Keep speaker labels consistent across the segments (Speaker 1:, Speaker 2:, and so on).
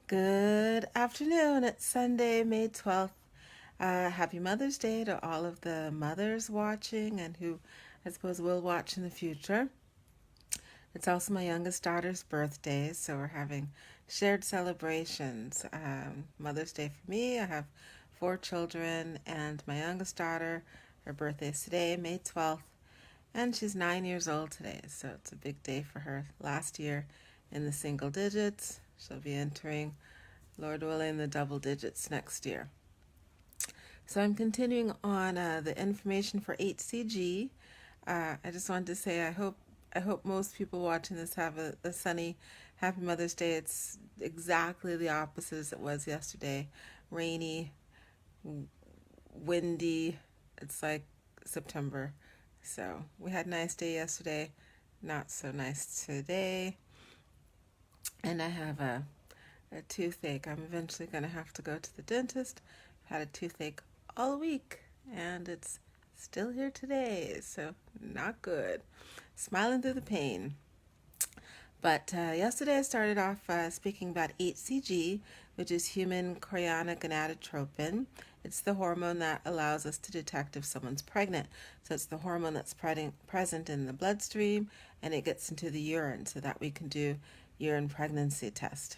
Speaker 1: Good afternoon. It's Sunday, May 12th. Happy Mother's Day to all of the mothers watching and who I suppose will watch in the future. It's also my youngest daughter's birthday, so we're having shared celebrations. Mother's Day for me. I have four children, and my youngest daughter, her birthday is today, May 12th, and she's 9 years old today, so it's a big day for her. Last year in the single digits. She'll be entering, Lord willing, the double digits next year. So I'm continuing on the information for HCG. I just wanted to say I hope most people watching this have a sunny, happy Mother's Day. It's exactly the opposite as it was yesterday. Rainy, windy. It's like September. So we had a nice day yesterday, not so nice today. And I have a toothache. I'm eventually going to have to go to the dentist. I've had a toothache all week, and it's still here today, so not good. Smiling through the pain. But yesterday I started off speaking about HCG, which is human chorionic gonadotropin. It's the hormone that allows us to detect if someone's pregnant. So it's the hormone that's present in the bloodstream, and it gets into the urine so that we can do urine pregnancy test.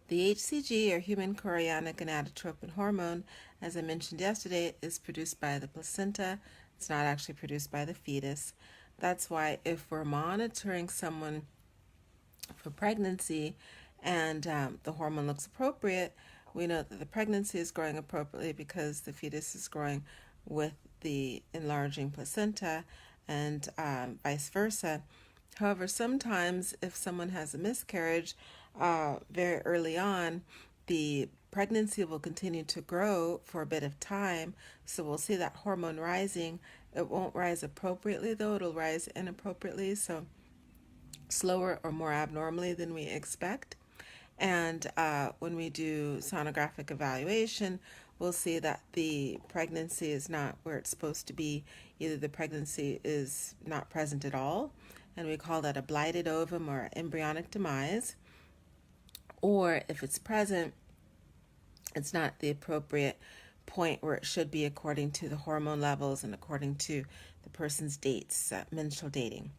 Speaker 1: The HCG, or human chorionic gonadotropin hormone, as I mentioned yesterday, is produced by the placenta. It's not actually produced by the fetus. That's why if we're monitoring someone for pregnancy and the hormone looks appropriate, we know that the pregnancy is growing appropriately because the fetus is growing with the enlarging placenta, and vice versa. However, sometimes if someone has a miscarriage very early on, the pregnancy will continue to grow for a bit of time. So we'll see that hormone rising. It won't rise appropriately, though. It'll rise inappropriately, so slower or more abnormally than we expect. And when we do sonographic evaluation, we'll see that the pregnancy is not where it's supposed to be. Either the pregnancy is not present at all, and we call that a blighted ovum or embryonic demise, or if it's present, it's not the appropriate point where it should be according to the hormone levels and according to the person's dates, menstrual dating.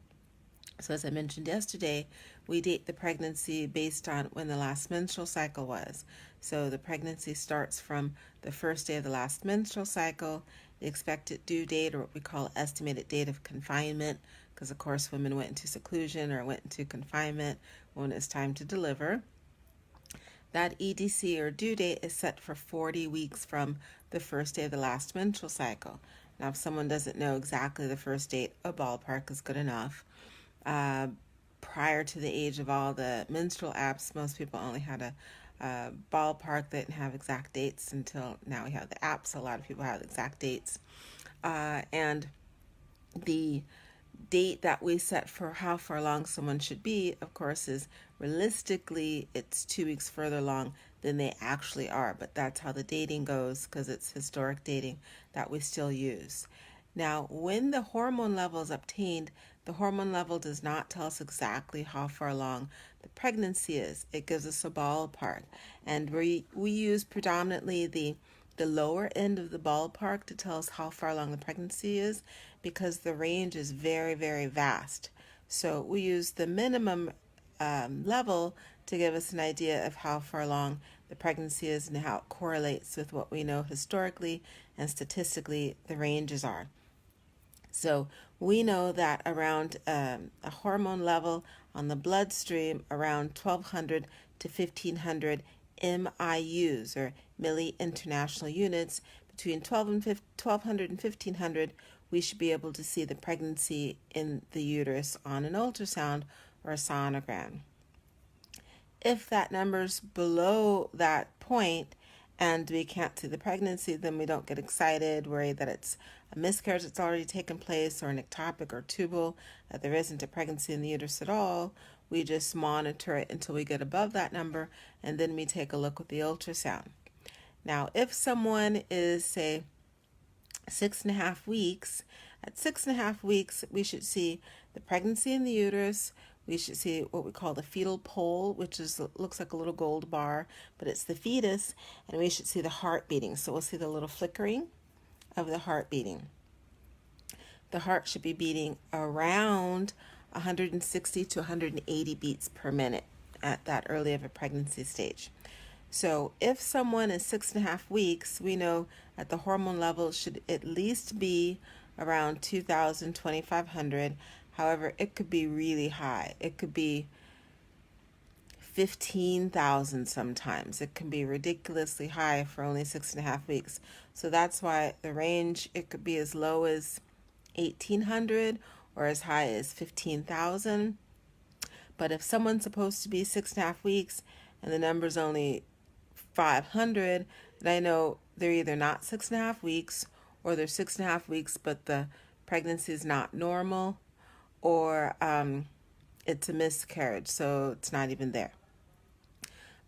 Speaker 1: So as I mentioned yesterday, we date the pregnancy based on when the last menstrual cycle was. So the pregnancy starts from the first day of the last menstrual cycle, the expected due date, or what we call estimated date of confinement, because of course women went into seclusion or went into confinement when it's time to deliver. That EDC, or due date, is set for 40 weeks from the first day of the last menstrual cycle. Now, if someone doesn't know exactly the first date, a ballpark is good enough. Prior to the age of all the menstrual apps, most people only had a ballpark. They didn't have exact dates until now we have the apps. A lot of people have exact dates. And the date that we set for how far along someone should be, of course, is realistically it's 2 weeks further along than they actually are. But that's how the dating goes because it's historic dating that we still use. Now, when the hormone level is obtained, the hormone level does not tell us exactly how far along the pregnancy is. It gives us a ballpark. And we use predominantly the lower end of the ballpark to tell us how far along the pregnancy is because the range is very, very vast. So we use the minimum level to give us an idea of how far along the pregnancy is and how it correlates with what we know historically and statistically the ranges are. So we know that around a hormone level on the bloodstream around 1200 to 1500 MIUs, or milli international units, between 1200 and 1500, we should be able to see the pregnancy in the uterus on an ultrasound or a sonogram. If that number's below that point and we can't see the pregnancy, then we don't get excited, worry that it's a miscarriage that's already taken place or an ectopic or tubal, that there isn't a pregnancy in the uterus at all. We just monitor it until we get above that number, and then we take a look with the ultrasound. Now, if someone is, say, 6.5 weeks, at 6.5 weeks, we should see the pregnancy in the uterus. we should see what we call the fetal pole, which looks like a little gold bar, but it's the fetus, and we should see the heart beating. So we'll see the little flickering of the heart beating. The heart should be beating around 160 to 180 beats per minute at that early of a pregnancy stage. So if someone is 6.5 weeks, we know that the hormone level should at least be around 2,000, 2,500. However, it could be really high. It could be 15,000 sometimes. It can be ridiculously high for only 6.5 weeks. So that's why the range, it could be as low as 1,800 or as high as 15,000. But if someone's supposed to be 6.5 weeks and the number's only 500, then I know they're either not 6.5 weeks, or they're 6.5 weeks but the pregnancy is not normal, or it's a miscarriage, so it's not even there.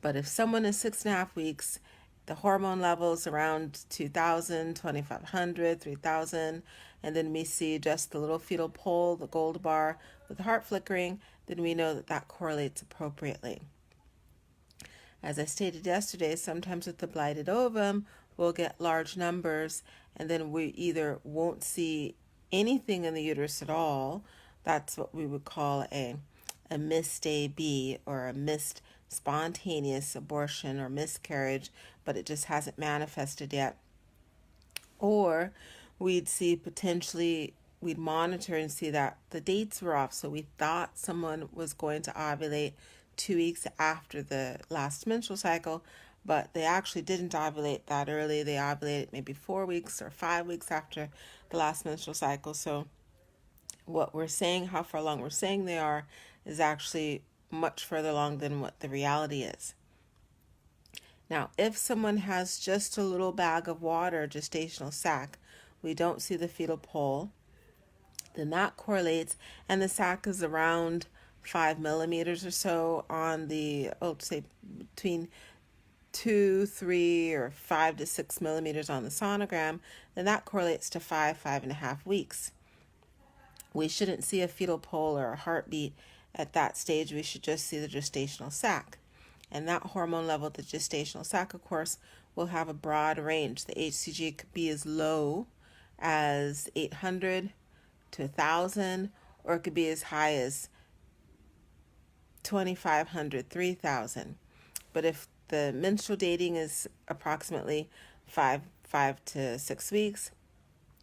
Speaker 1: But if someone is 6.5 weeks, the hormone levels around 2,000, 2,500, 3,000, and then we see just the little fetal pole, the gold bar with the heart flickering, then we know that that correlates appropriately. As I stated yesterday, sometimes with the blighted ovum, we'll get large numbers, and then we either won't see anything in the uterus at all. That's what we would call a missed AB, or a missed spontaneous abortion or miscarriage, but it just hasn't manifested yet. Or we'd see potentially, we'd monitor and see that the dates were off. So we thought someone was going to ovulate 2 weeks after the last menstrual cycle, but they actually didn't ovulate that early. They ovulated maybe 4 weeks or 5 weeks after the last menstrual cycle. So what we're saying, how far along we're saying they are, is actually much further along than what the reality is. Now, if someone has just a little bag of water, gestational sac, we don't see the fetal pole, then that correlates, and the sac is around 5 millimeters or so on the, say between 2, 3, or 5 to 6 millimeters on the sonogram, then that correlates to 5.5 weeks. We shouldn't see a fetal pole or a heartbeat at that stage. We should just see the gestational sac. And that hormone level at the gestational sac, of course, will have a broad range. The HCG could be as low as 800 to 1,000, or it could be as high as 2,500, 3,000. But if the menstrual dating is approximately 5 to 6 weeks,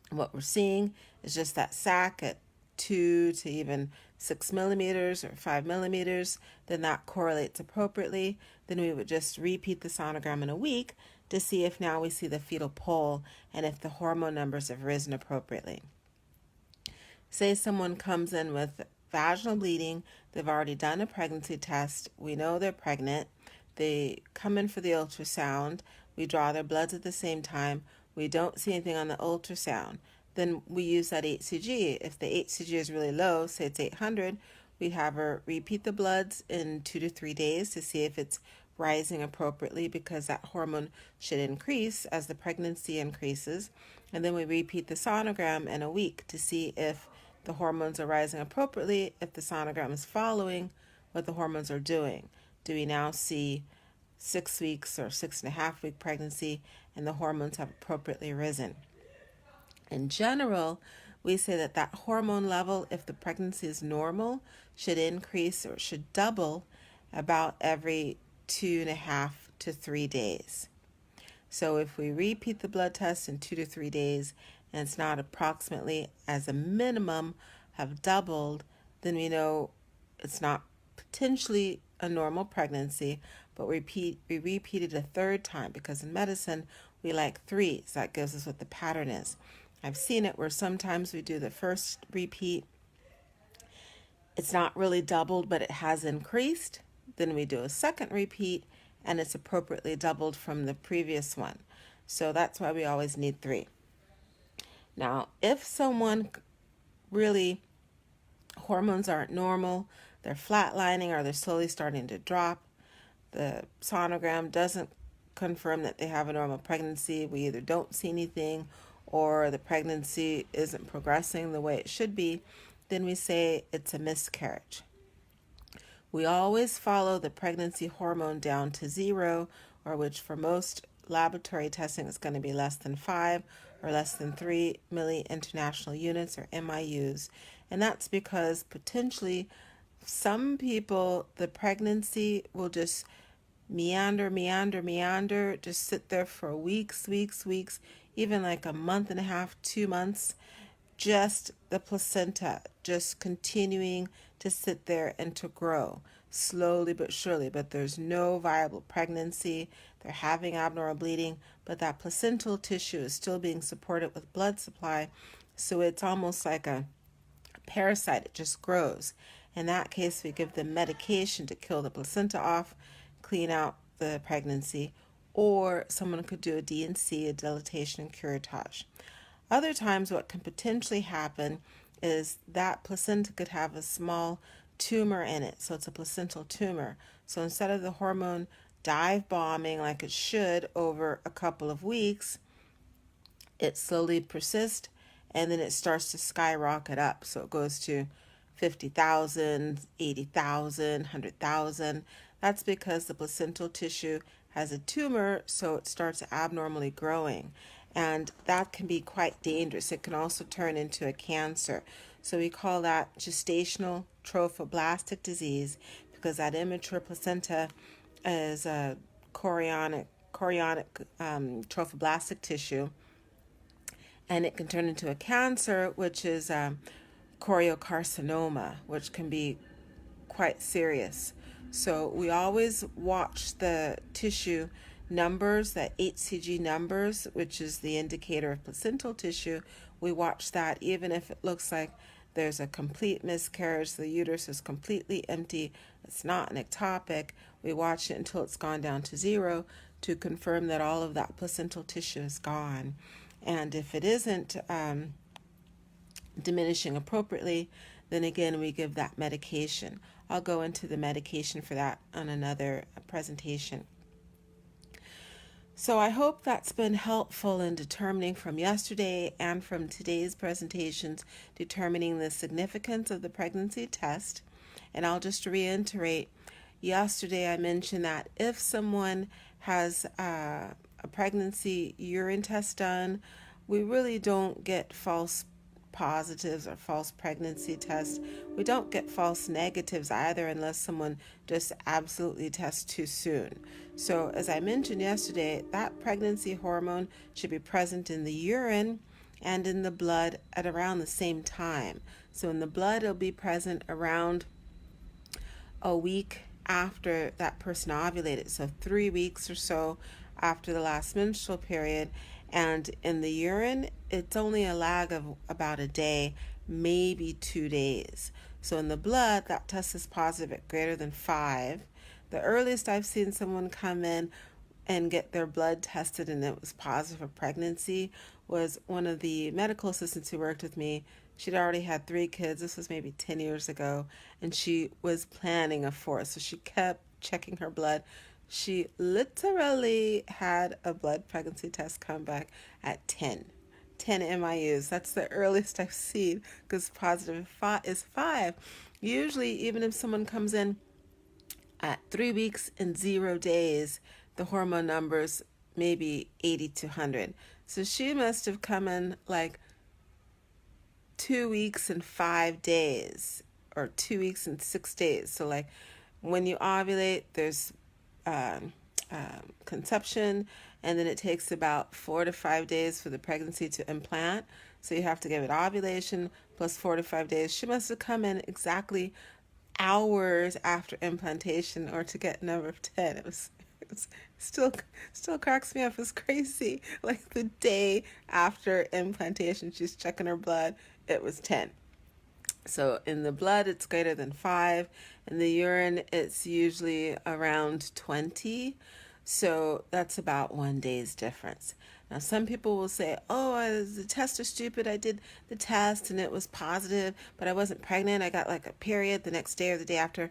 Speaker 1: what we're seeing is just that sac at 2 to even 6 millimeters or 5 millimeters, then that correlates appropriately. Then we would just repeat the sonogram in a week to see if now we see the fetal pole and if the hormone numbers have risen appropriately. Say someone comes in with vaginal bleeding, they've already done a pregnancy test, we know they're pregnant, they come in for the ultrasound, we draw their bloods at the same time, we don't see anything on the ultrasound, then we use that HCG. If the HCG is really low, say it's 800, we have her repeat the bloods in 2 to 3 days to see if it's rising appropriately, because that hormone should increase as the pregnancy increases. And then we repeat the sonogram in a week to see if the hormones are rising appropriately, if the sonogram is following what the hormones are doing. Do we now see 6 weeks or 6.5 week pregnancy and the hormones have appropriately risen? In general, we say that that hormone level, if the pregnancy is normal, should increase or should double about every 2.5 to 3 days. So if we repeat the blood test in 2 to 3 days and it's not approximately, as a minimum, have doubled, then we know it's not potentially a normal pregnancy, but we repeat it a third time, because in medicine we like 3, so that gives us what the pattern is. I've seen it where sometimes we do the first repeat, it's not really doubled, but it has increased. Then we do a second repeat, and it's appropriately doubled from the previous one. So that's why we always need 3. Now, if someone really, hormones aren't normal, they're flatlining or they're slowly starting to drop, the sonogram doesn't confirm that they have a normal pregnancy, we either don't see anything or the pregnancy isn't progressing the way it should be, then we say it's a miscarriage. We always follow the pregnancy hormone down to 0, or which for most laboratory testing is going to be less than 5 or less than 3 milli international units, or MIUs. And that's because potentially some people, the pregnancy will just meander, just sit there for weeks, even like a month and a half, 2 months, just the placenta just continuing to sit there and to grow slowly but surely. But there's no viable pregnancy. They're having abnormal bleeding, but that placental tissue is still being supported with blood supply. So it's almost like a parasite. It just grows. In that case, we give them medication to kill the placenta off, clean out the pregnancy, or someone could do a D&C, a dilatation and curettage. Other times, what can potentially happen is that placenta could have a small tumor in it. So it's a placental tumor. So instead of the hormone dive bombing like it should over a couple of weeks, it slowly persists, and then it starts to skyrocket up. So it goes to 50,000, 80,000, 100,000. That's because the placental tissue has a tumor, so it starts abnormally growing. And that can be quite dangerous. It can also turn into a cancer. So we call that gestational trophoblastic disease, because that immature placenta is a chorionic trophoblastic tissue, and it can turn into a cancer, which is choriocarcinoma, which can be quite serious. So we always watch the tissue numbers, that HCG numbers, which is the indicator of placental tissue. We watch that even if it looks like there's a complete miscarriage, the uterus is completely empty, it's not an ectopic. We watch it until it's gone down to 0 to confirm that all of that placental tissue is gone. And if it isn't diminishing appropriately, then again we give that medication. I'll go into the medication for that on another presentation. So I hope that's been helpful in determining from yesterday and from today's presentations, determining the significance of the pregnancy test. And I'll just reiterate, yesterday I mentioned that if someone has a pregnancy urine test done, we really don't get false positives or false pregnancy tests. We don't get false negatives either unless someone just absolutely tests too soon. So as I mentioned yesterday, that pregnancy hormone should be present in the urine and in the blood at around the same time. So in the blood, it'll be present around a week after that person ovulated, so 3 weeks or so after the last menstrual period. And in the urine, it's only a lag of about a day, maybe 2 days. So in the blood, that test is positive at greater than 5. The earliest I've seen someone come in and get their blood tested and it was positive for pregnancy was one of the medical assistants who worked with me. She'd already had 3 kids. This was maybe 10 years ago, and she was planning a 4th. So she kept checking her blood. She literally had a blood pregnancy test come back at 10 MIUs. That's the earliest I've seen, because positive is 5. Usually, even if someone comes in at 3 weeks and 0 days, the hormone numbers maybe 80 to 100. So she must have come in like 2 weeks and 5 days, or 2 weeks and 6 days. So like when you ovulate, there's conception, and then it takes about 4 to 5 days for the pregnancy to implant. So you have to give it ovulation plus 4 to 5 days. She must have come in exactly hours after implantation, or to get number of 10. It was still cracks me up. It's crazy. Like the day after implantation, she's checking her blood. It was 10. So in the blood, it's greater than 5. In the urine, it's usually around 20. So that's about 1 day's difference. Now, some people will say, oh, the tests are stupid. I did the test and it was positive, but I wasn't pregnant. I got like a period the next day or the day after.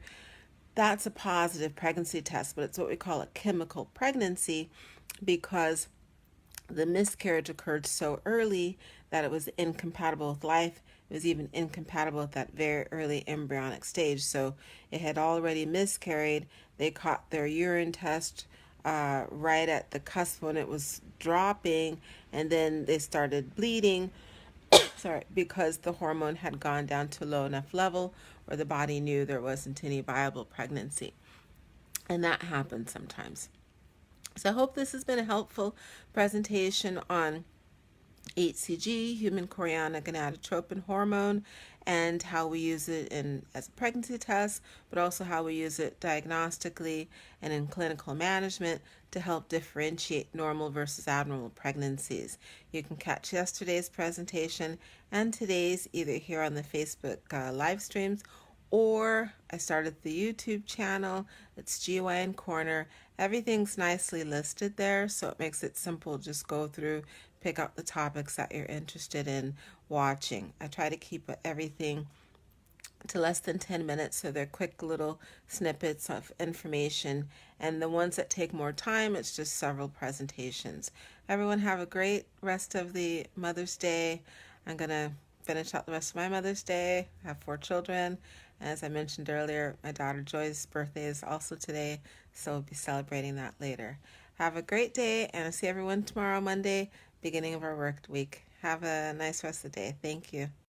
Speaker 1: That's a positive pregnancy test, but it's what we call a chemical pregnancy, because the miscarriage occurred so early that it was incompatible with life. It was even incompatible at that very early embryonic stage. So it had already miscarried. They caught their urine test right at the cusp when it was dropping, and then they started bleeding. Sorry, because the hormone had gone down to a low enough level where the body knew there wasn't any viable pregnancy. And that happens sometimes. So I hope this has been a helpful presentation on HCG, human chorionic gonadotropin hormone, and how we use it as a pregnancy test, but also how we use it diagnostically and in clinical management to help differentiate normal versus abnormal pregnancies. You can catch yesterday's presentation and today's either here on the Facebook live streams, or I started the YouTube channel. It's GYN Corner. Everything's nicely listed there, so it makes it simple. Just go through, pick up the topics that you're interested in watching. I try to keep everything to less than 10 minutes, so they're quick little snippets of information. And the ones that take more time, it's just several presentations. Everyone have a great rest of the Mother's Day. I'm going to finish out the rest of my Mother's Day. I have 4 children. As I mentioned earlier, my daughter Joy's birthday is also today, so we'll be celebrating that later. Have a great day, and I'll see everyone tomorrow, Monday, beginning of our work week. Have a nice rest of the day. Thank you.